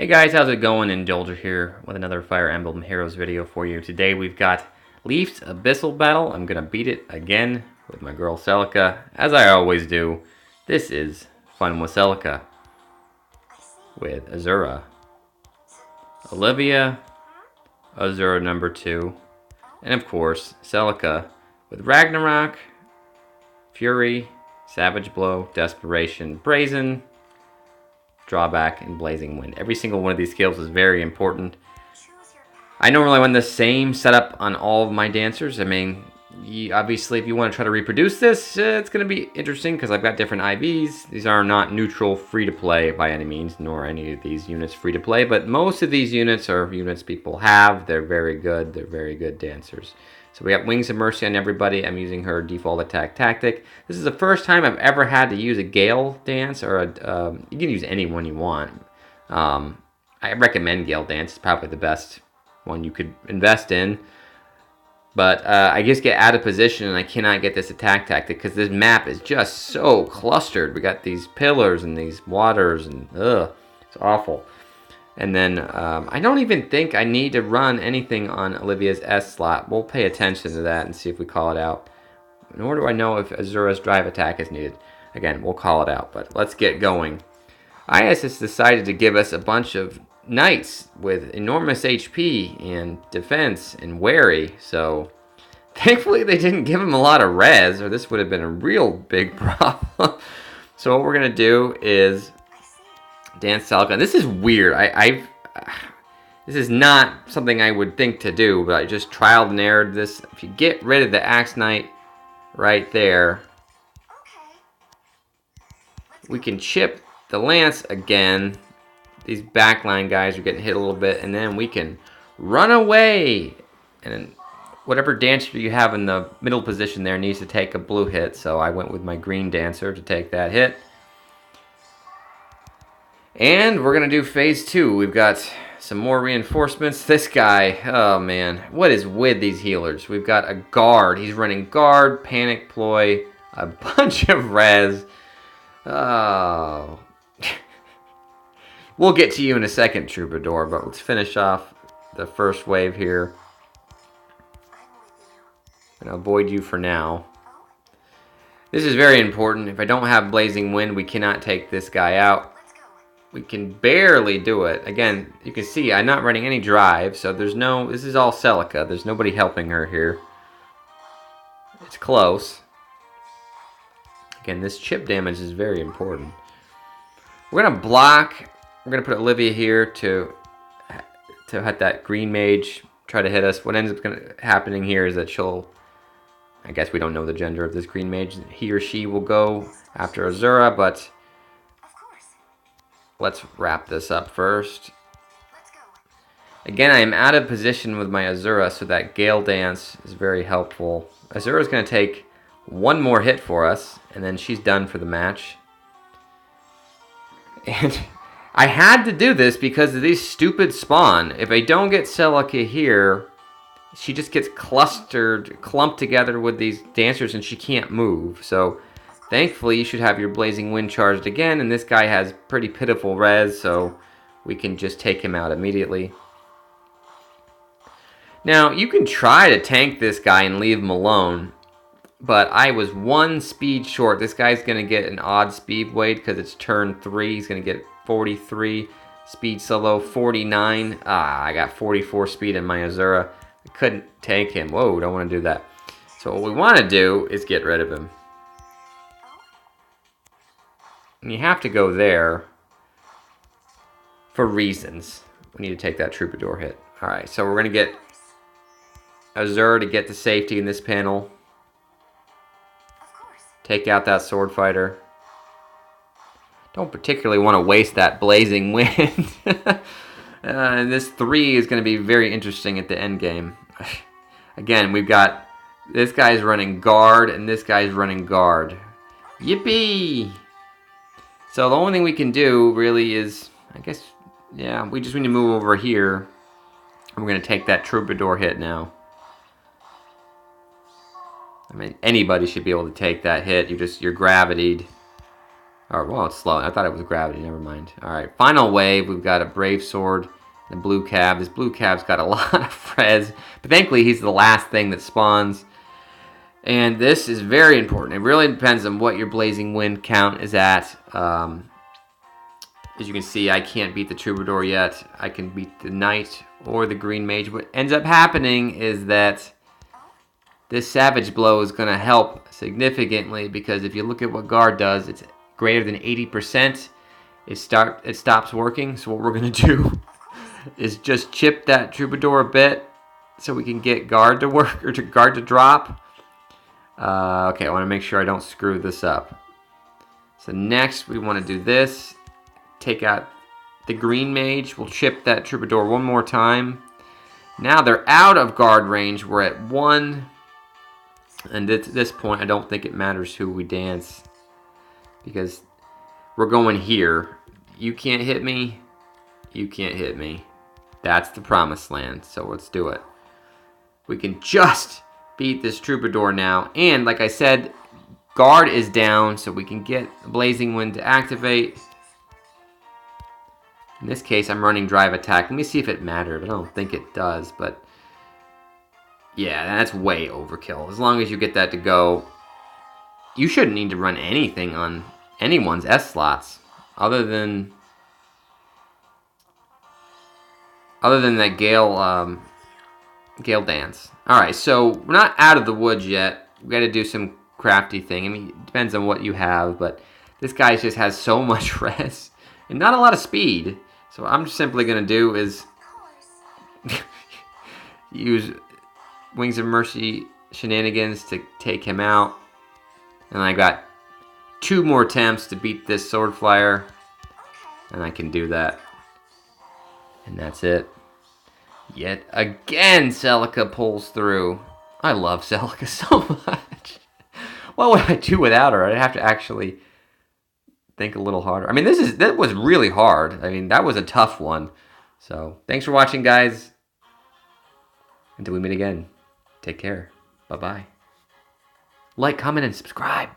Hey guys, how's it going? Indulger here with another Fire Emblem Heroes video for you. Today we've got Leif's Abyssal battle. I'm gonna beat it again with my girl Celica, as I always do. This is Fun with Celica with Azura, Olivia, Azura number 2, and of course Celica with Ragnarok, Fury, Savage Blow, Desperation, Brazen, Drawback, and Blazing Wind. Every single one of these skills is very important. I normally run the same setup on all of my dancers. I mean, obviously if you want to try to reproduce this, it's going to be interesting because I've got different IVs. These are not neutral free-to-play by any means, nor any of these units free-to-play, but most of these units are units people have. They're very good. They're very good dancers. So we got Wings of Mercy on everybody. I'm using her default attack tactic. This is the first time I've ever had to use a Gale dance, or you can use any one you want. I recommend Gale dance. It's probably the best one you could invest in. But I just get out of position and I cannot get this attack tactic because this map is just so clustered. We got these pillars and these waters and it's awful. And then I don't even think I need to run anything on Olivia's S slot. We'll pay attention to that and see if we call it out. Nor do I know if Azura's drive attack is needed. Again, we'll call it out, but let's get going. IS has decided to give us a bunch of knights with enormous HP and defense and wary, so thankfully they didn't give him a lot of res, or this would have been a real big problem. So what we're going to do is dance Celica. This is weird. This is not something I would think to do, but I just trialed and errored this. If you get rid of the Axe Knight right there, we can chip the Lance again. These backline guys are getting hit a little bit, and then we can run away. And whatever dancer you have in the middle position there needs to take a blue hit, so I went with my green dancer to take that hit. And we're going to do phase 2. We've got some more reinforcements. This guy, oh man, what is with these healers? We've got a guard. He's running guard, panic ploy, a bunch of res. Oh. We'll get to you in a second, Troubador, but let's finish off the first wave here. And avoid you for now. This is very important. If I don't have Blazing Wind, we cannot take this guy out. We can barely do it. Again, you can see I'm not running any drive, so there's no... This is all Celica. There's nobody helping her here. It's close. Again, this chip damage is very important. We're going to block. We're going to put Olivia here to hit that green mage, try to hit us. What ends up happening here is that she'll... I guess we don't know the gender of this green mage. He or she will go after Azura, but... Let's wrap this up first. Again, I am out of position with my Azura, so that Gale dance is very helpful. Azura is going to take one more hit for us, and then she's done for the match. And I had to do this because of these stupid spawn. If I don't get Celica here, she just gets clumped together with these dancers, and she can't move. So thankfully, you should have your Blazing Wind charged again, and this guy has pretty pitiful res, so we can just take him out immediately. Now, you can try to tank this guy and leave him alone, but I was 1 speed short. This guy's going to get an odd speed weight because it's turn 3. He's going to get 43 speed solo, 49. I got 44 speed in my Azura. I couldn't tank him. Whoa, don't want to do that. So what we want to do is get rid of him. And you have to go there for reasons. We need to take that Troubador hit. Alright, so we're going to get Azura to get to safety in this panel. Take out that sword fighter. Don't particularly want to waste that Blazing Wind. And this 3 is going to be very interesting at the end game. Again, we've got this guy's running guard and this guy's running guard. Yippee! So the only thing we can do really is, I guess, yeah, we just need to move over here. And we're going to take that Troubador hit now. I mean, anybody should be able to take that hit. You're gravitied. Or, well, it's slow. I thought it was gravity. Never mind. All right, final wave. We've got a Brave Sword, the blue cab. This blue cab's got a lot of res, but thankfully he's the last thing that spawns. And this is very important. It really depends on what your Blazing Wind count is at. As you can see, I can't beat the Troubadour yet. I can beat the Knight or the Green Mage. What ends up happening is that this Savage Blow is going to help significantly, because if you look at what Guard does, it's greater than 80%. It stops working. So what we're going to do is just chip that Troubadour a bit so we can get Guard to work, or to Guard to drop. Okay, I want to make sure I don't screw this up. So next we want to do this. Take out the Green Mage. We'll chip that Troubadour one more time. Now they're out of Guard range. We're at 1. And at this point, I don't think it matters who we dance, because we're going here. You can't hit me. You can't hit me. That's the promised land. So let's do it. We can just beat this Troubadour now. And like I said, Guard is down, so we can get Blazing Wind to activate. In this case, I'm running Drive Attack. Let me see if it mattered. I don't think it does, but yeah, that's way overkill. As long as you get that to go, you shouldn't need to run anything on anyone's S slots other than that Gale dance. All right, so we're not out of the woods yet. We got to do some crafty thing. I mean, it depends on what you have, but this guy just has so much res and not a lot of speed. So what I'm simply gonna do is use Wings of Mercy shenanigans to take him out. And I got 2 more attempts to beat this Sword Flyer. And I can do that. And that's it. Yet again, Celica pulls through. I love Celica so much. What would I do without her? I'd have to actually think a little harder. I mean, that was really hard. I mean, that was a tough one. So, thanks for watching, guys. Until we meet again. Take care. Bye-bye. Like, comment, and subscribe.